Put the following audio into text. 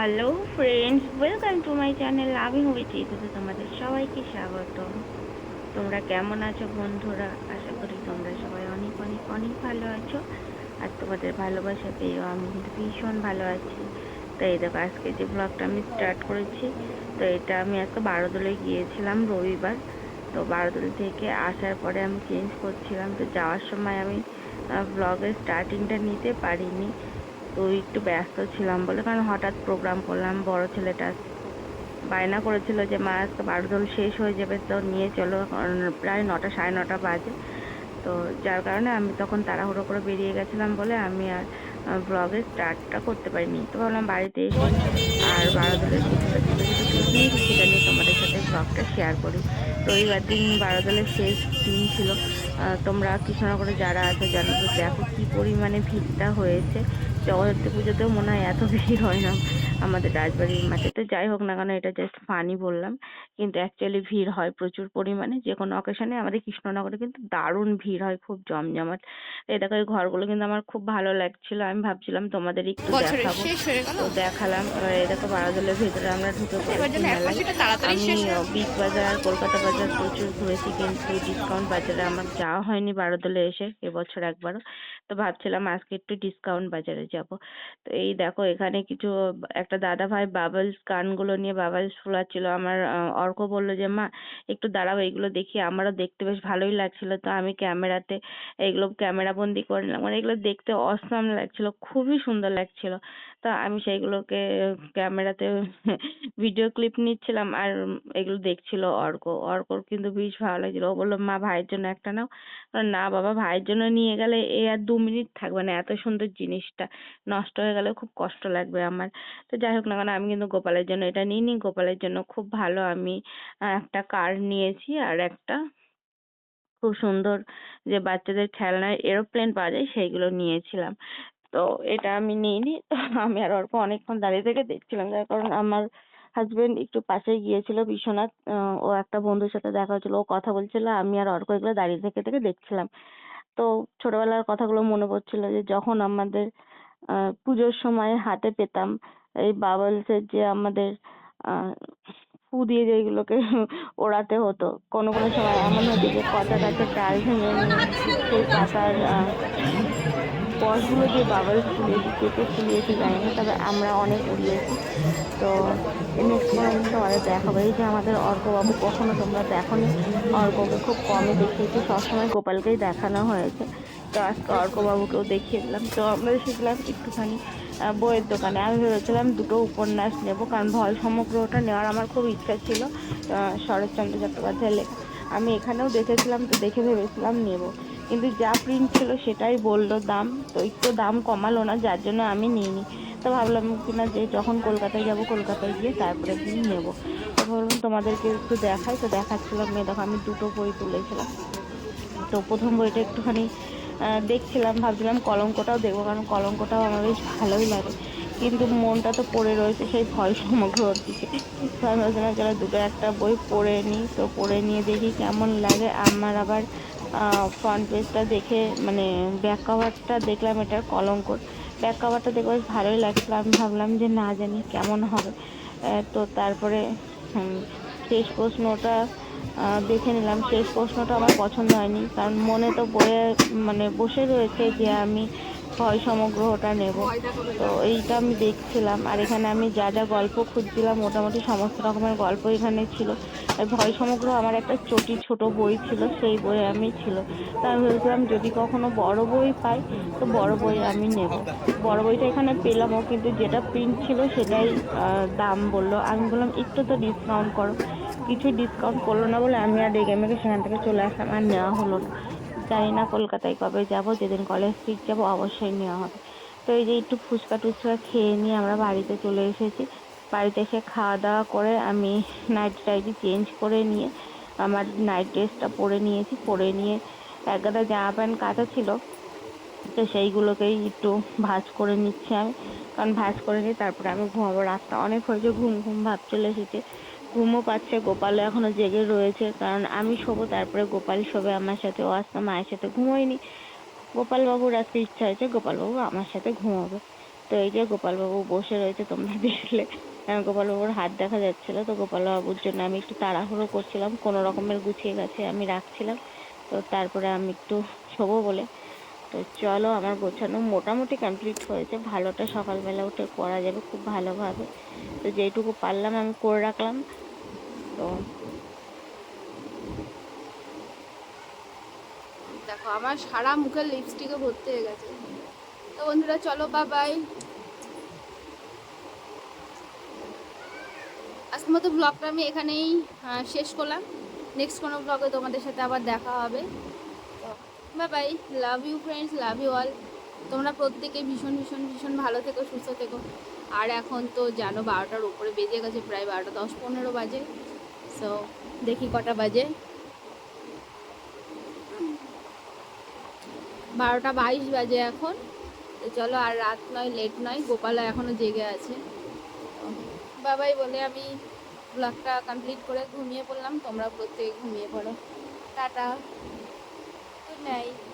Hello friends, welcome to my channel আমি হয়েছি তোমাদের সবাইকে স্বাগত। তোমরা কেমন আছো বন্ধুরা? আশা করি তোমরা সবাই অনেক অনেক অনেক ভালো আছো। আর তোমাদের ভালোবাসা পেয়েও আমি কিন্তু ভীষণ ভালো আছি। তো এই দেখো, আজকে যে ব্লগটা আমি স্টার্ট করেছি, তো এটা আমি আজকে বারোদোলে গিয়েছিলাম রবিবার। তো বারোদোল থেকে আসার পরে আমি চেঞ্জ করছিলাম, তো যাওয়ার সময় আমি ব্লগের স্টার্টিংটা নিতে পারিনি। তো একটু ব্যস্ত ছিলাম বলে, কারণ হঠাৎ প্রোগ্রাম করলাম। বড় ছেলেটা বায়না করেছিল যে মা আজকে বারোদোল শেষ হয়ে যাবে, তো নিয়ে চলো, কারণ প্রায় 9টা সাড়ে 9টা বাজে। তো যার কারণে আমি তখন তাড়াহুড়ো করে বেরিয়ে গেছিলাম বলে আমি আর ব্লগের স্টার্টটা করতে পারিনি। তো ভাবলাম বাড়িতে এসে আর বারোদোলের কিছুটা ছোটো ছোটো ক্লিপ নিয়েছি, সেটা নিয়ে তোমাদের সাথে ব্লগটা শেয়ার করি। রবিবার দিন বারোদোলের শেষ দিন ছিল। তোমরা কৃষ্ণনগরে যারা আছো জানো, তো দেখো কি পরিমাণে ভিড়টা হয়েছে। জগদ্ধাত্রী পুজোতেও মনে হয় এত ভিড় হয় না আমাদের রাজবাড়ির মাঠে। তো যাই হোক না কেন, এটা জাস্ট ফানি বললাম, কিন্তু অ্যাকচুয়ালি ভিড় হয় প্রচুর পরিমাণে। যে কোনো অকেশনে আমাদের কৃষ্ণনগরে কিন্তু দারুণ ভিড় হয়, খুব জমজমাট। এই দেখো, এই ঘরগুলো কিন্তু আমার খুব ভালো লাগছিল। আমি ভাবছিলাম তোমাদের একটু বছরের দেখাবো, শেষ হয়ে গেল। তো দেখালাম। এবার এই দেখো, বারোদোলের ভেতরে আমরা ঢুকে এবার পড়েছি যেন এক মেলায়। মাসিটা তাড়াতাড়ি আমি শেষ হয়ে বিগ বাজার, কলকাতা বাজার প্রচুর ঘুরেছি, কিন্তু ডিসকাউন্ট বাজারে আমার যাওয়া হয়নি বারোদোলে এসে এবছর একবারও। তো ভাবছিলাম আজকে একটু ডিসকাউন্ট বাজারে যাব। তো এই দেখো, এখানে কিছু একটা দাদা ভাই বাবলস কানগুলো নিয়ে বাবলস ফোলাচ্ছিল। আমার অর্ক বলল যে মা একটু দাঁড়াও, এইগুলো দেখি। আমারও দেখতে বেশ ভালোই লাগছিল, তো আমি ক্যামেরাতে এগুলো ক্যামেরা বন্দি করে নিলাম। মানে এগুলো দেখতে অসাম লাগছিল, খুবই সুন্দর লাগছিল। তো আমি সেইগুলোকে ক্যামেরাতে ভিডিও ক্লিপ নিচ্ছিলাম, আর এগুলো দেখছিল অর্ক। অর্কর কিন্তু বেশ ভালো লাগছিল। ও বললো মা ভাইয়ের জন্য একটা নাও। না বাবা, ভাইয়ের জন্য নিয়ে গেলে এ আর 2 মিনিট থাকবে না, এত সুন্দর জিনিসটা নষ্ট হয়ে গেলে খুব কষ্ট লাগবে আমার। তো যাই হোক না কেন, আমি কিন্তু গোপালের জন্য এটা নিইনি। গোপালের জন্য খুব ভালো আমি একটা কার নিয়েছি, আর একটা খুব সুন্দর যে বাচ্চাদের খেলনার এরোপ্লেন পাওয়া যায় সেইগুলো নিয়েছিলাম। তো এটা আমি নিইনি। তো আমি আর অর্ক অনেকক্ষণ দাঁড়িয়ে থেকে দেখছিলাম, যার কারণ আমার হাজবেন্ড একটু পাশে গিয়েছিল বিশ্বনাথ। ও একটা বন্ধুর সাথে দেখা হচ্ছিল, ও কথা বলছিল, আমি আর অর্ক এগুলো দাঁড়িয়ে থেকে থেকে দেখছিলাম। তো ছোটবেলার কথাগুলো মনে পড়ছিল, যে যখন আমাদের পুজোর সময় হাতে পেতাম এই বাবলসের, যে আমাদের আহ ফু দিয়ে যেগুলোকে ওড়াতে হতো। কোনো কোনো সময় এমন হতো যে কচা গাছের ডাল ভেঙে নিয়ে সেই পাতার কসগুলো দিয়ে বাবলস ফুলিয়েছি, কে কে ফুলিয়েছি জানি না, তবে আমরা অনেক উড়িয়েছি। তো নেক্সট কোনো দিন তোমাদের দেখাবো। এই যে আমাদের অর্কবাবু, কখনো তোমরা দেখোনি, অর্ককে খুব কমই দেখিয়েছি, সবসময় গোপালকেই দেখানো হয়েছে। তো আজকে অর্কবাবুকেও দেখিয়ে দিলাম। তো আমরা এসেছিলাম একটুখানি বইয়ের দোকানে। আমি ভেবেছিলাম দুটো উপন্যাস নেব, কারণ ভয় সমগ্রটা নেওয়ার আমার খুব ইচ্ছা ছিল, শরৎচন্দ্র চট্টোপাধ্যায়ের লেখা। আমি এখানেও দেখেছিলাম, তো দেখে ভেবেছিলাম নেব, কিন্তু যা প্রিন্ট ছিল সেটাই বললো দাম। তো একটু দাম কমালো না, যার জন্য আমি নিইনি। তো ভাবলাম কিনা যে যখন কলকাতায় যাব, কলকাতায় গিয়ে তারপরে দিন নেব। তো ভাবলাম তোমাদেরকে একটু দেখাই। তো দেখাচ্ছিলাম, এই দেখো আমি দুটো বই তুলেছিলাম। তো প্রথম বইটা একটুখানি দেখছিলাম, ভাবছিলাম কলঙ্কটাও দেখবো, কারণ কলঙ্কটাও আমার বেশ ভালোই লাগে, কিন্তু মনটা তো পড়ে রয়েছে সেই ভয় সমগ্রর দিকে। তো আমি ভাবছিলাম চলো দুটো একটা বই পড়ে নিই। তো পড়ে নিয়ে দেখি কেমন লাগে। আমার আবার ফ্রন্ট পেজটা দেখে, মানে ব্যাক কভারটা দেখলাম এটার কলঙ্কর। ব্যাক কভারটা দেখে বেশ ভালোই লাগছিল। আমি ভাবলাম যে না জানি কেমন হবে। তো তারপরে হুম, শেষ প্রশ্নটা দেখে নিলাম। শেষ প্রশ্নটা আমার পছন্দ হয়নি, কারণ মনে তো বয়ে মানে বসে রয়েছে যে আমি ভয় সমগ্রটা নেব। তো এইটা আমি দেখছিলাম, আর এখানে আমি যা যা গল্প খুঁজছিলাম মোটামুটি সমস্ত রকমের গল্প এখানে ছিল। আর ভয় সমগ্র আমার একটা চটি ছোট বই ছিল, সেই বই আমি ছিল। তো আমি ভেবেছিলাম যদি কখনো বড় বই পাই, তো বড় বই আমি নেব। বড় বইটা এখানে পেলামও, কিন্তু যেটা প্রিন্ট ছিল সেটাই দাম বললো। আমি বললাম একটু তো ডিসকাউন্ট করো। কিছু ডিসকাউন্ট করলো না বলে আমি আর রেগে মেগে সেখান থেকে চলে আসলাম, আর নেওয়া হলো না। জানি না কলকাতায় কবে যাব, যেদিন কলেজ স্ট্রিট যাব অবশ্যই নেওয়া হবে। তো এই যে একটু ফুচকা টুচকা খেয়ে নিয়ে আমরা বাড়িতে চলে এসেছি। বাড়িতে এসে খাওয়া দাওয়া করে আমি নাইট টাইটি চেঞ্জ করে নিয়ে আমার নাইট ড্রেসটা পরে নিয়েছি। পরে নিয়ে এক গাদা জামা প্যান্ট কাচা ছিল, তো সেইগুলোকেই একটু ভাঁজ করে নিচ্ছি আমি, কারণ ভাঁজ করে নিয়ে তারপরে আমি ঘুমাবো। রাতটা অনেক হয়েছে, ঘুম ঘুম ভাব চলে এসেছে, ঘুমও পাচ্ছে। গোপালও এখনো জেগে রয়েছে, কারণ আমি শোবো তারপরে গোপাল শোবে আমার সাথে। ও আজকে মায়ের সাথে ঘুমোয়নি। গোপাল বাবুর আজকে ইচ্ছা হয়েছে গোপাল বাবু আমার সাথে ঘুমাবে। তো এই যে গোপালবাবু বসে রয়েছে, তোমরা দেখলে গোপালবাবুর হাত দেখা যাচ্ছিল। তো গোপালবাবুর জন্য আমি একটু তাড়াহুড়ো করছিলাম, কোনো রকমের গুছিয়ে গেছে আমি রাখছিলাম। তো তারপরে আমি একটু শোবো বলে, তো চলো আমার গোছানো মোটামুটি কমপ্লিট হয়েছে। ভালোটা সকালবেলা উঠে করা যাবে খুব ভালোভাবে, তো যেইটুকু পারলাম আমি করে রাখলাম। তো দেখো আমার সারা মুখের লিপস্টিকে ভর্তি হয়ে গেছে। তো বন্ধুরা চলো বাই। আজকের মতো ব্লগটা আমি এখানেই শেষ করলাম। নেক্সট কোনো ব্লগে তোমাদের সাথে আবার দেখা হবে। তো bye, love you friends, love you all. তোমরা প্রত্যেকে ভীষণ ভীষণ ভীষণ ভালো থেকো, সুস্থ থেকো। আর এখন তো জানো 12টার উপরে বেজে গেছে, প্রায় 12টা 10-15 বাজে। সো দেখি কটা বাজে, 12টা 22 বাজে এখন। তো চলো, আর রাত নয়, লেট নয়, গোপালা এখনও জেগে আছে। বাবাই বলে আমি ব্লগটা কমপ্লিট করে ঘুমিয়ে পড়লাম। তোমরা প্রত্যেকে ঘুমিয়ে পড়ো। Tata, good night.